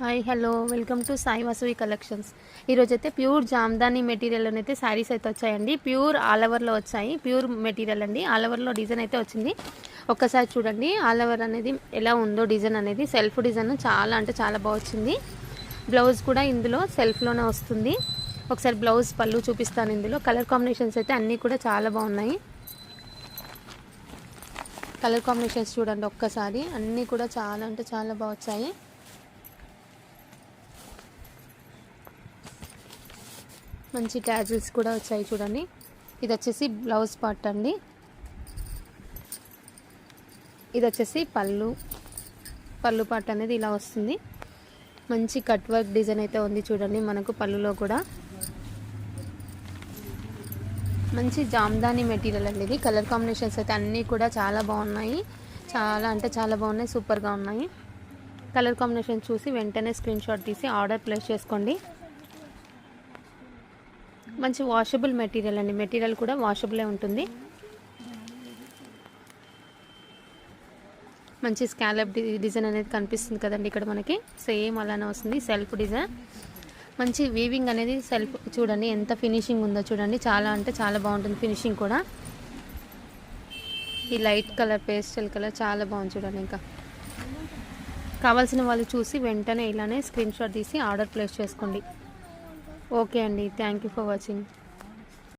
Hi hello welcome to Sai Vasavi collections. ఈరోజైతే pure Jamdani material అయితే శారీస్ అయితే వచ్చాయండి. ప్యూర్ ఆల్ ఓవర్లో వచ్చాయి. ప్యూర్ మెటీరియల్ అండి. ఆల్ ఓవర్లో డిజైన్ అయితే వచ్చింది. ఒక్కసారి చూడండి ఆల్ ఓవర్ అనేది ఎలా ఉందో డిజైన్ అనేది. సెల్ఫ్ డిజైన్ చాలా అంటే చాలా బాగా వచ్చింది. బ్లౌజ్ కూడా ఇందులో సెల్ఫ్లోనే వస్తుంది. ఒకసారి బ్లౌజ్ పళ్ళు చూపిస్తాను. ఇందులో కలర్ కాంబినేషన్స్ అయితే అన్నీ కూడా చాలా బాగున్నాయి. కలర్ కాంబినేషన్స్ చూడండి ఒక్కసారి, అన్నీ కూడా చాలా అంటే చాలా బాగా వచ్చాయి. మంచి ట్యాజిల్స్ కూడా వచ్చాయి చూడండి. ఇది వచ్చేసి బ్లౌజ్ పార్ట్ అండి. ఇది వచ్చేసి పళ్ళు పార్ట్ అనేది ఇలా వస్తుంది. మంచి కట్ వర్క్ డిజైన్ అయితే ఉంది చూడండి. మనకు పళ్ళులో కూడా మంచి జామ్దాని మెటీరియల్ అండి. ఇది కలర్ కాంబినేషన్స్ అయితే అన్నీ కూడా చాలా బాగున్నాయి. చాలా అంటే చాలా బాగున్నాయి. సూపర్గా ఉన్నాయి. కలర్ కాంబినేషన్ చూసి వెంటనే స్క్రీన్ షాట్ తీసి ఆర్డర్ ప్లేస్ చేసుకోండి. మంచి వాషబుల్ మెటీరియల్ అండి. మెటీరియల్ కూడా వాషబులే ఉంటుంది. మంచి స్కాలప్ డిజైన్ అనేది కనిపిస్తుంది కదండి ఇక్కడ మనకి. సేమ్ అలానే వస్తుంది సెల్ఫ్ డిజైన్. మంచి వీవింగ్ అనేది సెల్ఫ్ చూడండి ఎంత ఫినిషింగ్ ఉందో చూడండి. చాలా అంటే చాలా బాగుంటుంది ఫినిషింగ్ కూడా. ఈ లైట్ కలర్ పేస్టల్ కలర్ చాలా బాగుంది చూడండి. ఇంకా కావాల్సిన వాళ్ళు చూసి వెంటనే ఇలానే స్క్రీన్ షాట్ తీసి ఆర్డర్ ప్లేస్ చేసుకోండి. ఓకే అండి, థ్యాంక్ యూ ఫర్ వాచింగ్.